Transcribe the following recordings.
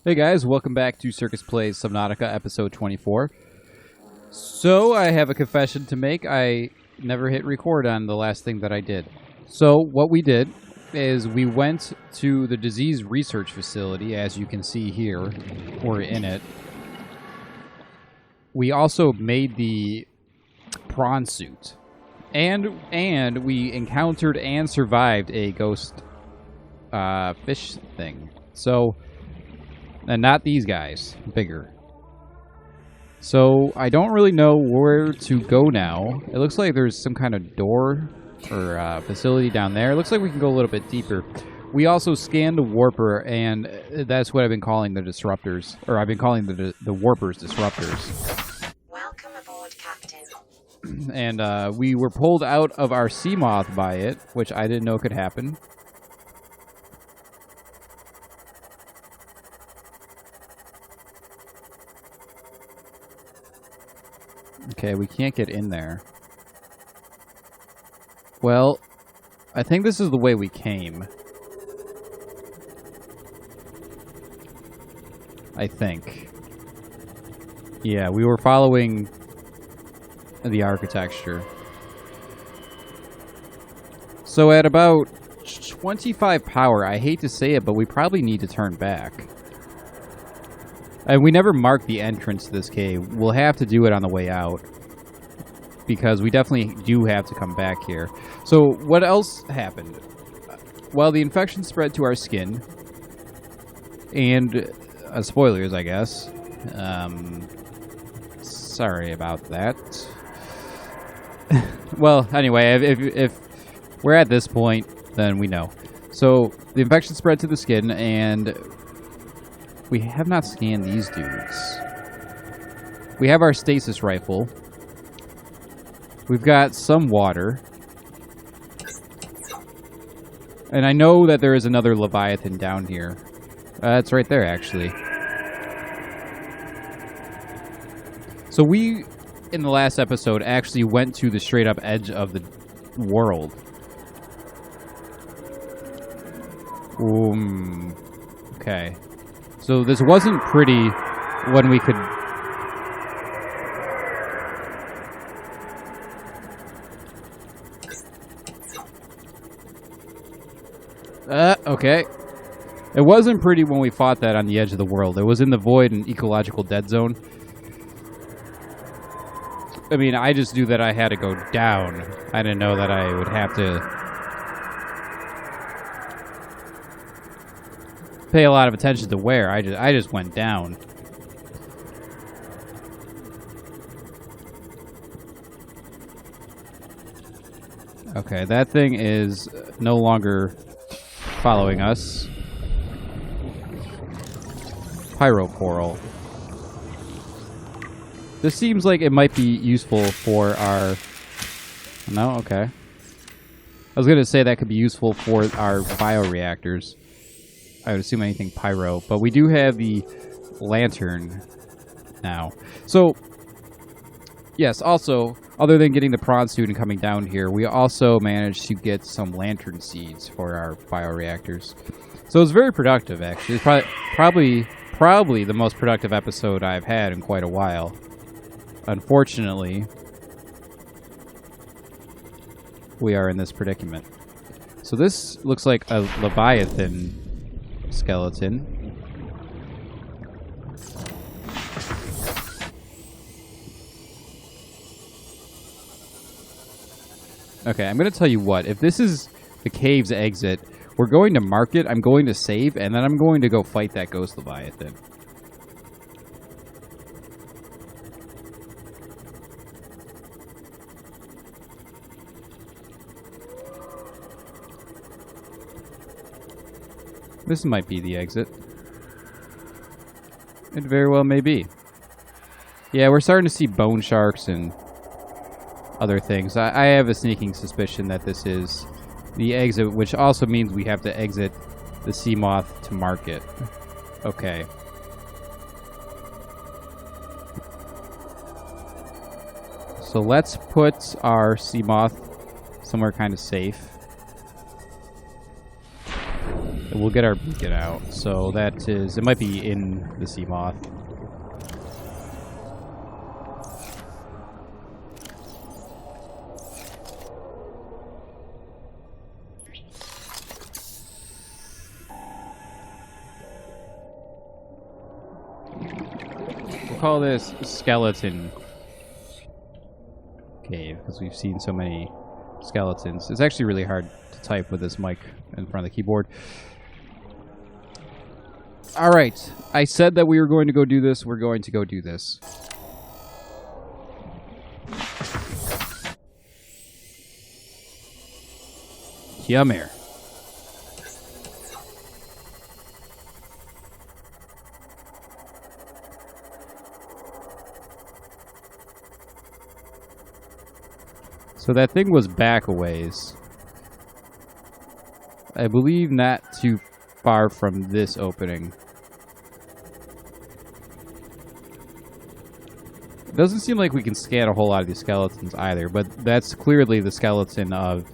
Hey guys, welcome back to Circus Plays Subnautica, episode 24. So, I have a confession to make. I never hit record on the last thing that I did. So, what we did is we went to the disease research facility, as you can see here. We're in it. We also made the prawn suit. And we encountered and survived a ghost fish thing. So... and not these guys. Bigger. So, I don't really know where to go now. It looks like there's some kind of door or facility down there. It looks like we can go a little bit deeper. We also scanned the warper, and that's what I've been calling the disruptors. Or I've been calling the warpers disruptors. Welcome aboard, Captain. And we were pulled out of our sea moth by it, which I didn't know could happen. Okay, we can't get in there. Well, I think this is the way we came. I think. Yeah, we were following the architecture. So at about 25 power, I hate to say it, but we probably need to turn back. And we never marked the entrance to this cave. We'll have to do it on the way out. Because we definitely do have to come back here. So, what else happened? Well, the infection spread to our skin. And, spoilers, I guess. Sorry about that. Well, anyway, if we're at this point, then we know. So, the infection spread to the skin, and... we have not scanned these dudes. We have our stasis rifle. We've got some water. And I know that there is another Leviathan down here. It's right there, actually. So we, in the last episode, actually went to the straight-up edge of the world. Okay. So this wasn't pretty when we could... okay. It wasn't pretty when we fought that on the edge of the world. It was in the void and ecological dead zone. I mean, I just knew that I had to go down. I didn't know that I would have to... pay a lot of attention to where. I just went down. Okay, that thing is no longer following us. Peril. This seems like it might be useful for our... no? Okay. I was going to say that could be useful for our bioreactors. I would assume anything pyro, but we do have the lantern now. So, yes, also, other than getting the prawn suit and coming down here, we also managed to get some lantern seeds for our bioreactors. So it's very productive, actually. It's probably the most productive episode I've had in quite a while. Unfortunately, we are in this predicament. So this looks like a Leviathan skeleton. Okay, I'm going to tell you what. If this is the cave's exit, we're going to mark it, I'm going to save, and then I'm going to go fight that ghost Leviathan. This might be the exit. It very well may be. Yeah, we're starting to see bone sharks and other things. I have a sneaking suspicion that this is the exit, which also means we have to exit the sea moth to market. Okay. So let's put our sea moth somewhere kind of safe. We'll get our beacon out. So that is... It might be in the sea moth. We'll call this skeleton cave because we've seen so many skeletons. It's actually really hard to type with this mic in front of the keyboard. Alright, I said that we were going to go do this. We're going to go do this. Come here. So that thing was back a ways. I believe not too far from this opening. It doesn't seem like we can scan a whole lot of these skeletons either, but that's clearly the skeleton of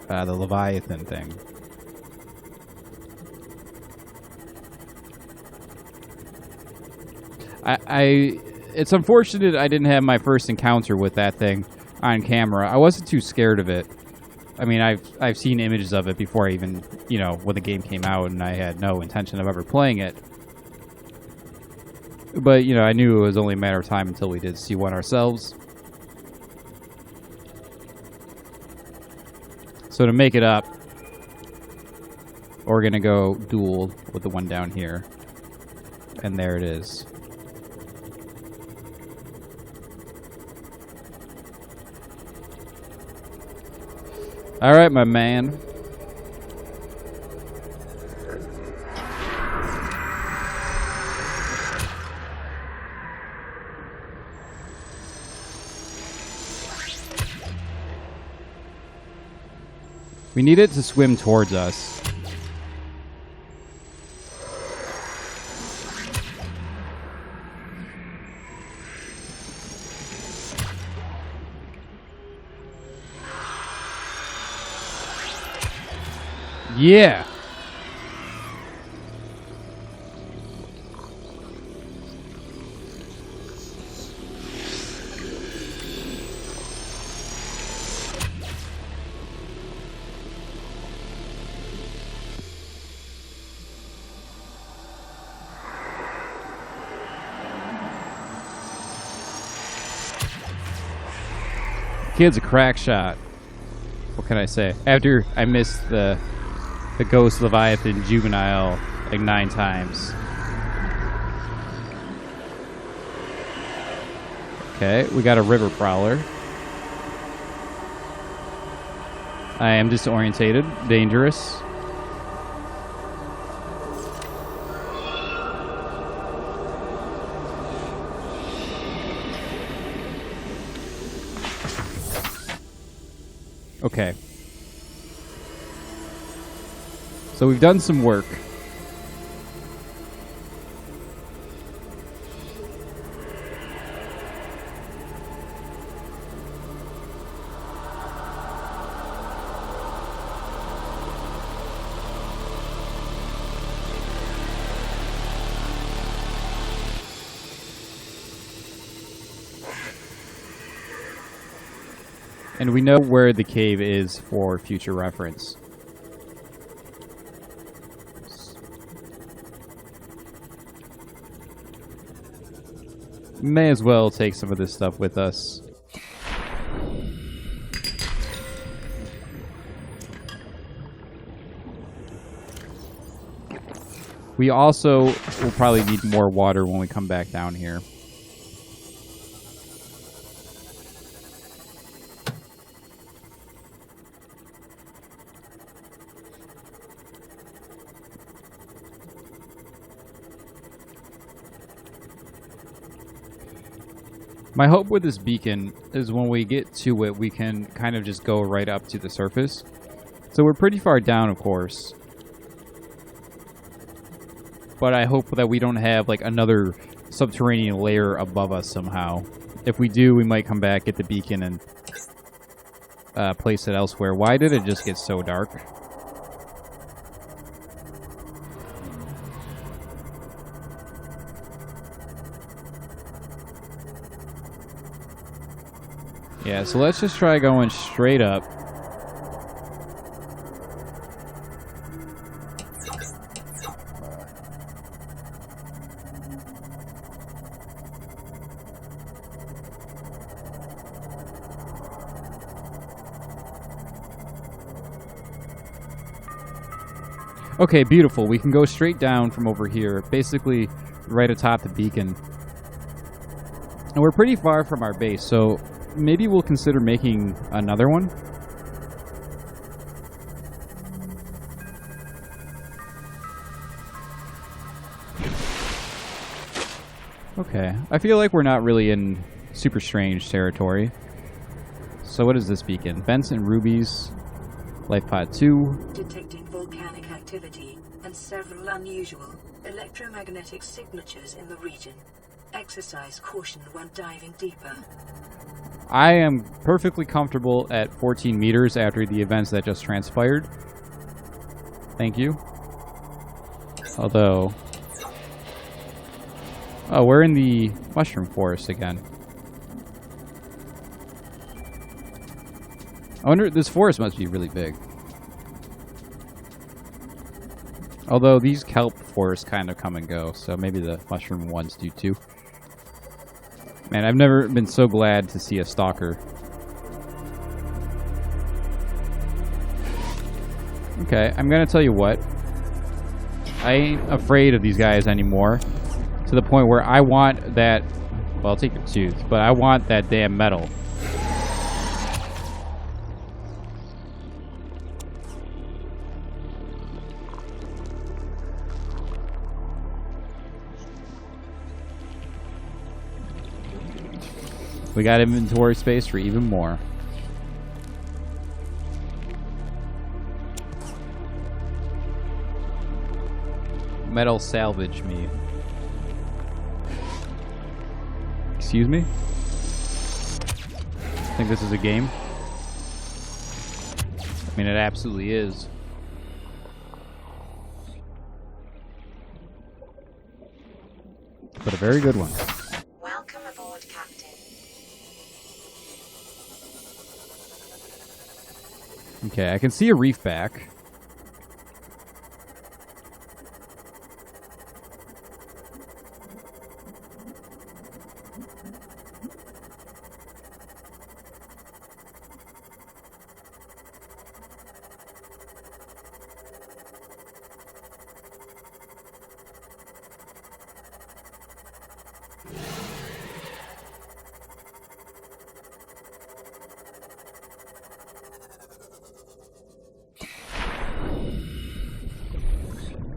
the Leviathan thing. It's unfortunate I didn't have my first encounter with that thing on camera. I wasn't too scared of it. I mean, I've seen images of it before I even, when the game came out, and I had no intention of ever playing it. But, I knew it was only a matter of time until we did see one ourselves. So to make it up, we're going to go dual with the one down here. And there it is. All right, my man. We need it to swim towards us. Yeah. Kid's a crack shot. What can I say? After I missed the Ghost Leviathan Juvenile like 9 times. Okay, we got a river prowler. I am disorientated. Dangerous. Okay. So we've done some work. And we know where the cave is for future reference. May as well take some of this stuff with us. We also will probably need more water when we come back down here. My hope with this beacon is when we get to it, we can kind of just go right up to the surface. So we're pretty far down, of course. But I hope that we don't have like another subterranean layer above us somehow. If we do, we might come back, get the beacon, and place it elsewhere. Why did it just get so dark? Yeah, so let's just try going straight up. Okay, beautiful. We can go straight down from over here, basically right atop the beacon. And we're pretty far from our base, so maybe we'll consider making another one. Okay, I feel like we're not really in super strange territory. So what is this beacon? Vents and rubies. Life pod 2. Detecting volcanic activity and several unusual electromagnetic signatures in the region. Exercise caution when diving deeper. I am perfectly comfortable at 14 meters after the events that just transpired. Thank you. Although... Oh, we're in the mushroom forest again. I wonder, this forest must be really big. Although these kelp forests kind of come and go, so maybe the mushroom ones do too. Man, I've never been so glad to see a stalker. Okay, I'm gonna tell you what. I ain't afraid of these guys anymore. To the point where I want that... Well, I'll take your tooth, but I want that damn metal. We got inventory space for even more. Metal salvage me. Excuse me? Think this is a game? I mean, it absolutely is. But a very good one. Welcome aboard, Captain. Okay, I can see a reef back.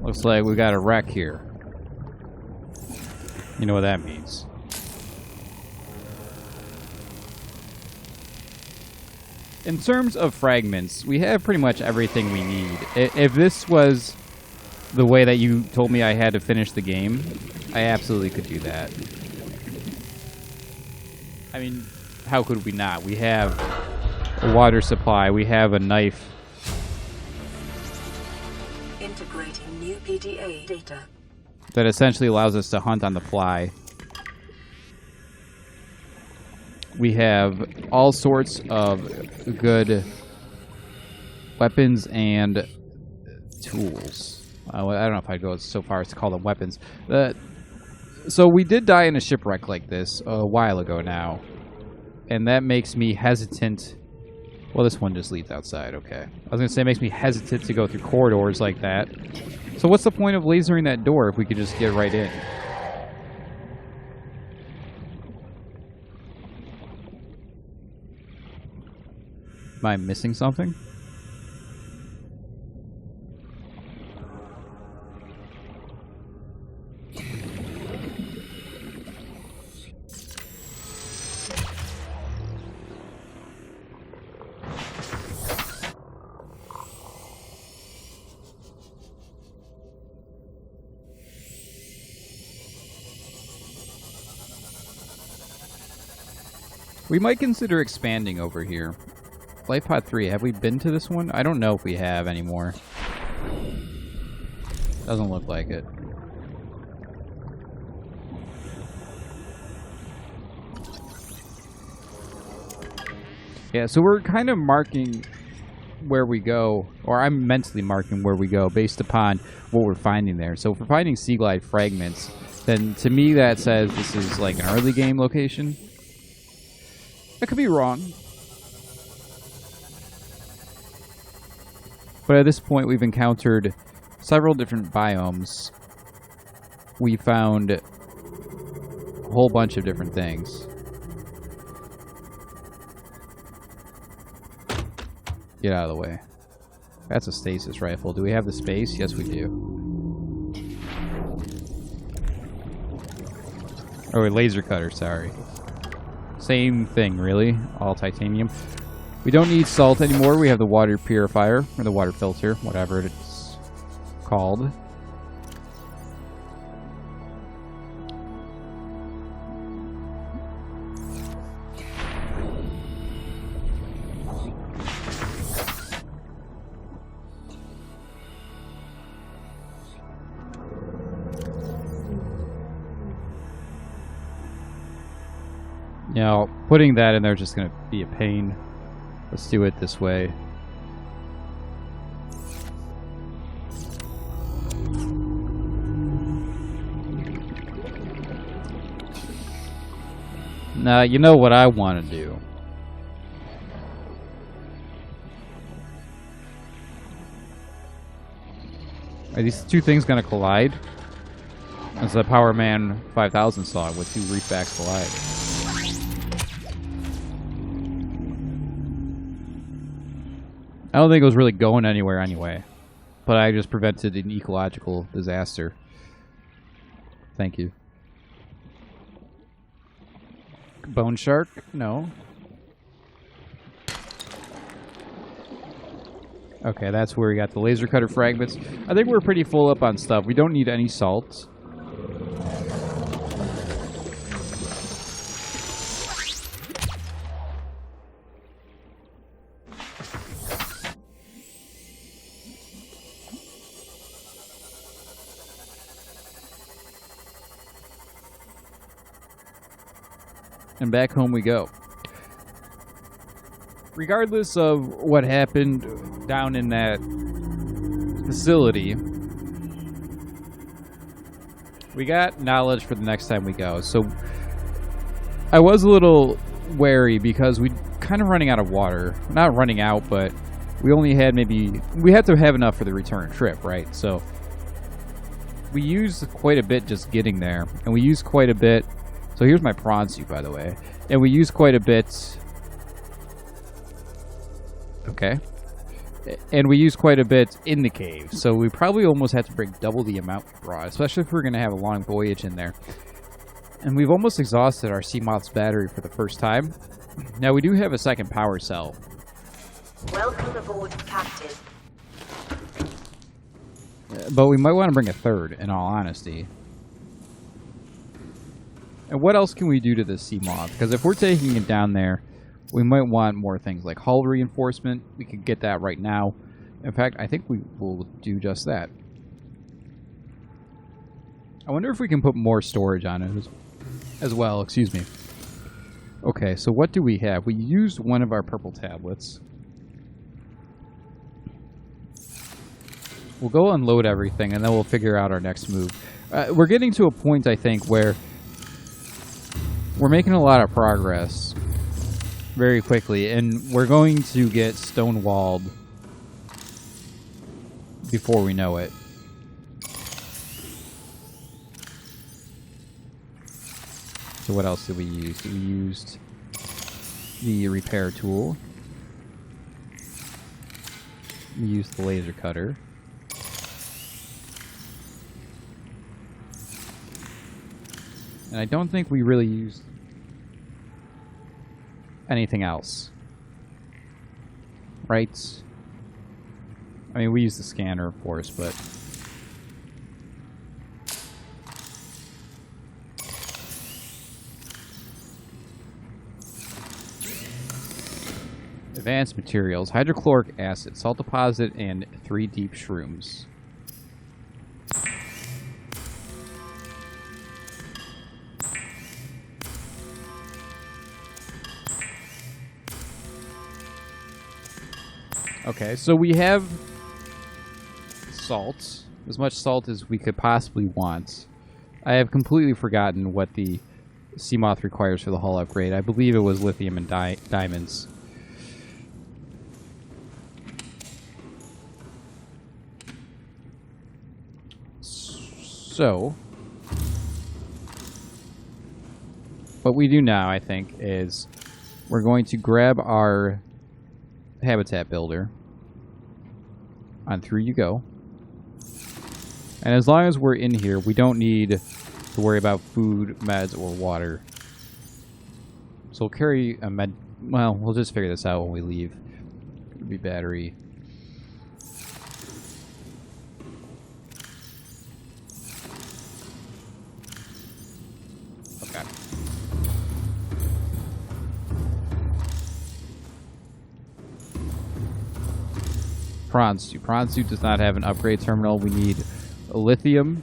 Looks like we got a wreck here. You know what that means. In terms of fragments, we have pretty much everything we need. If this was the way that you told me I had to finish the game, I absolutely could do that. I mean, how could we not? We have a water supply, we have a knife. Integrating new PDA data. That essentially allows us to hunt on the fly. We have all sorts of good weapons and tools. I don't know if I'd go so far as to call them weapons. So we did die in a shipwreck like this a while ago now. And that makes me hesitant. Well, this one just leads outside, okay. I was going to say it makes me hesitant to go through corridors like that. So what's the point of lasering that door if we could just get right in? Am I missing something? We might consider expanding over here. Life pod 3. Have we been to this one? I don't know if we have anymore. Doesn't look like it. Yeah, so we're kind of marking where we go, or I'm mentally marking where we go based upon what we're finding there. So if we're finding sea glide fragments, then to me that says this is like an early game location. I could be wrong. But at this point we've encountered several different biomes. We found a whole bunch of different things. Get out of the way. That's a stasis rifle. Do we have the space? Yes, we do. Oh, a laser cutter, sorry. Same thing, really. All titanium. We don't need salt anymore. We have the water purifier, or the water filter, whatever it's called. Now, putting that in there is just going to be a pain. Let's do it this way. Now, you know what I want to do. Are these two things going to collide? As the Power Man 5000 saw with two reef backs collide. I don't think it was really going anywhere anyway. But I just prevented an ecological disaster. Thank you. Bone shark? No. Okay, that's where we got the laser cutter fragments. I think we're pretty full up on stuff. We don't need any salt. And back home we go. Regardless of what happened down in that facility, we got knowledge for the next time we go. So I was a little wary because we kind of running out of water. Not running out, but we only had we had to have enough for the return trip, right? So we used quite a bit just getting there, and we used quite a bit. So here's my prawn suit, by the way. And we used quite a bit. Okay. And we used quite a bit in the cave. So we probably almost had to bring double the amount we brought, especially if we're going to have a long voyage in there. And we've almost exhausted our Seamoth's battery for the first time. Now, we do have a second power cell. Welcome aboard, Captain. But we might want to bring a third, in all honesty. And what else can we do to this Seamoth? Because if we're taking it down there, we might want more things like hull reinforcement. We could get that right now. In fact, I think we will do just that. I wonder if we can put more storage on it as well. Excuse me. Okay, so what do we have? We used one of our purple tablets. We'll go unload everything, and then we'll figure out our next move. We're getting to a point, I think, where we're making a lot of progress very quickly, and we're going to get stonewalled before we know it. So what else did we use? We used the repair tool. We used the laser cutter. And I don't think we really used anything else. Right? I mean, we used the scanner, of course, but... Advanced materials. Hydrochloric acid, salt deposit, and 3 deep shrooms. Okay, so we have salt. As much salt as we could possibly want. I have completely forgotten what the sea moth requires for the hull upgrade. I believe it was lithium and diamonds. So, what we do now, I think, is we're going to grab our habitat builder. On through you go. And as long as we're in here, we don't need to worry about food, meds, or water. So we'll carry a med... Well, we'll just figure this out when we leave. Could be battery. Okay. Prawn suit. Prawn suit does not have an upgrade terminal. We need lithium,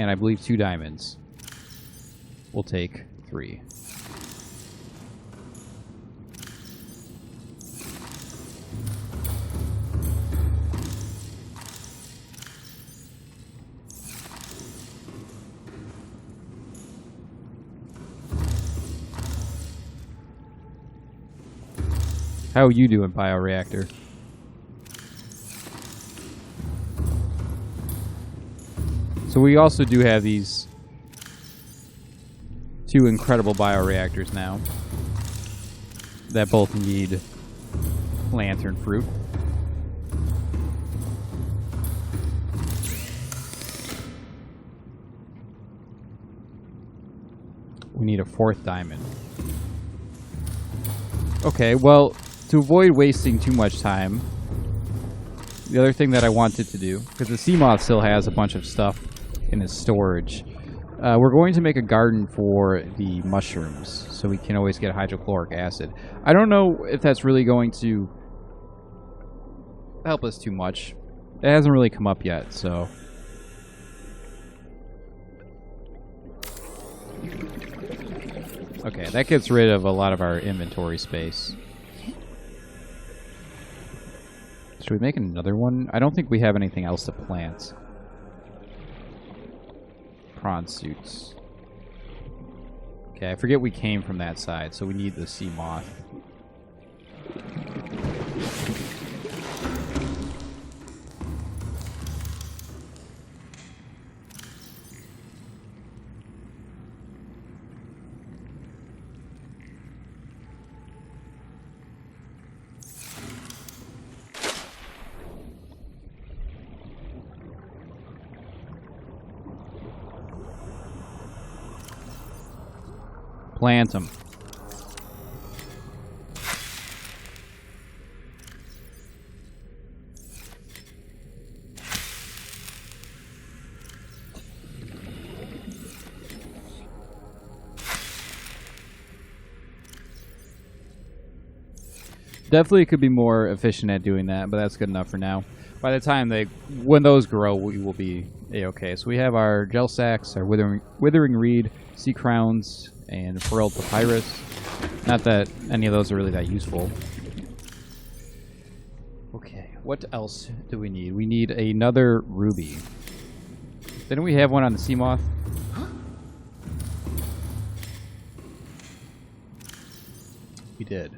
and I believe 2 diamonds. We'll take 3. How are you doing, bioreactor? So we also do have these 2 incredible bioreactors now that both need lantern fruit. We need a 4th diamond. Okay, well, to avoid wasting too much time, the other thing that I wanted to do, because the sea moth still has a bunch of stuff in his storage, we're going to make a garden for the mushrooms, so we can always get hydrochloric acid. I don't know if that's really going to help us too much. It hasn't really come up yet, so... Okay, that gets rid of a lot of our inventory space. Should we make another one? I don't think we have anything else to plant. Prawn suits. Okay, I forget we came from that side, so we need the sea moth. Plant them. Definitely could be more efficient at doing that, but that's good enough for now. By the time when those grow, we will be a-okay. So we have our gel sacks, our withering reed, sea crowns, and peril papyrus. Not that any of those are really that useful. Okay, what else do we need? We need another ruby. Didn't we have one on the sea moth? We did.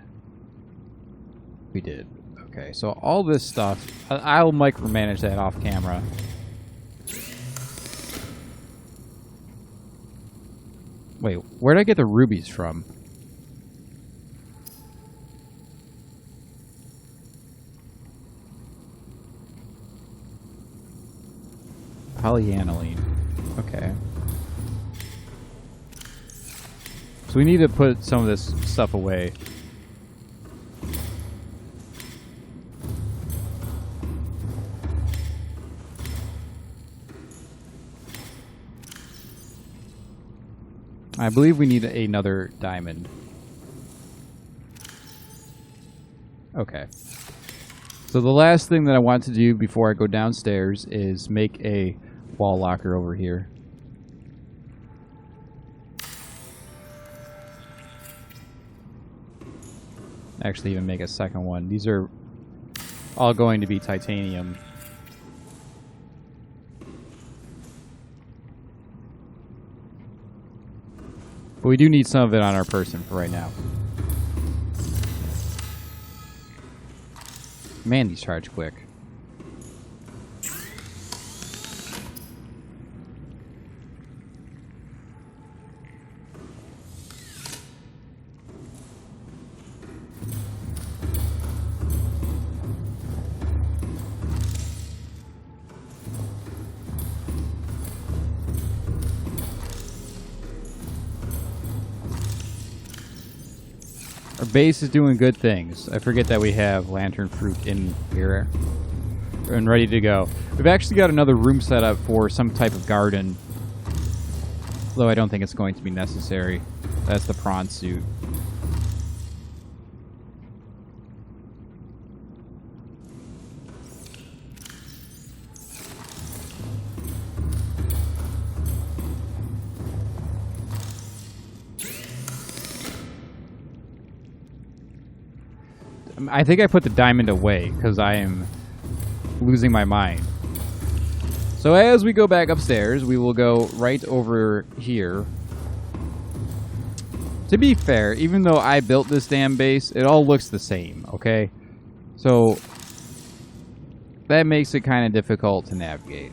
We did. Okay, so all this stuff, I'll micromanage that off camera. Wait, where did I get the rubies from? Polyaniline. Okay. So we need to put some of this stuff away. I believe we need another diamond. Okay. So the last thing that I want to do before I go downstairs is make a wall locker over here. Actually, even make a second one. These are all going to be titanium. But we do need some of it on our person for right now. Man, these charge quick. Our base is doing good things. I forget that we have lantern fruit in here and ready to go. We've actually got another room set up for some type of garden, though I don't think it's going to be necessary. That's the prawn suit. I think I put the diamond away because I am losing my mind. So as we go back upstairs, we will go right over here. To be fair, even though I built this damn base, it all looks the same, okay? So that makes it kind of difficult to navigate.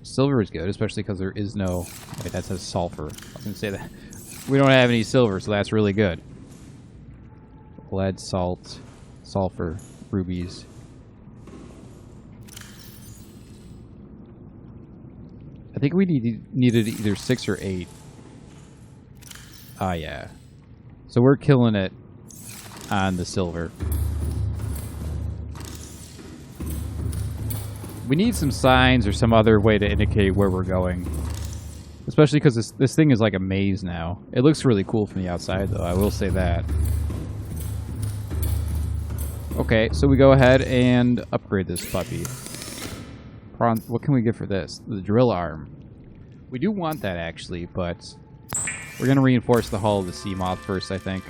Silver is good, especially because there is no... Wait, that says sulfur. I was going to say that. We don't have any silver, so that's really good. Lead, salt, sulfur, rubies. I think we needed either 6 or 8. Ah, yeah. So we're killing it on the silver. We need some signs or some other way to indicate where we're going. Especially because this thing is like a maze now. It looks really cool from the outside, though. I will say that. Okay, so we go ahead and upgrade this puppy. What can we get for this? The drill arm. We do want that, actually, but we're going to reinforce the hull of the sea moth first, I think.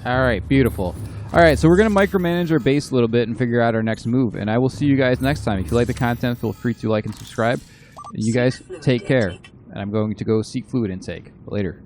Alright, beautiful. Alright, so we're going to micromanage our base a little bit and figure out our next move. And I will see you guys next time. If you like the content, feel free to like and subscribe. And you guys take care. And I'm going to go seek fluid intake. Later.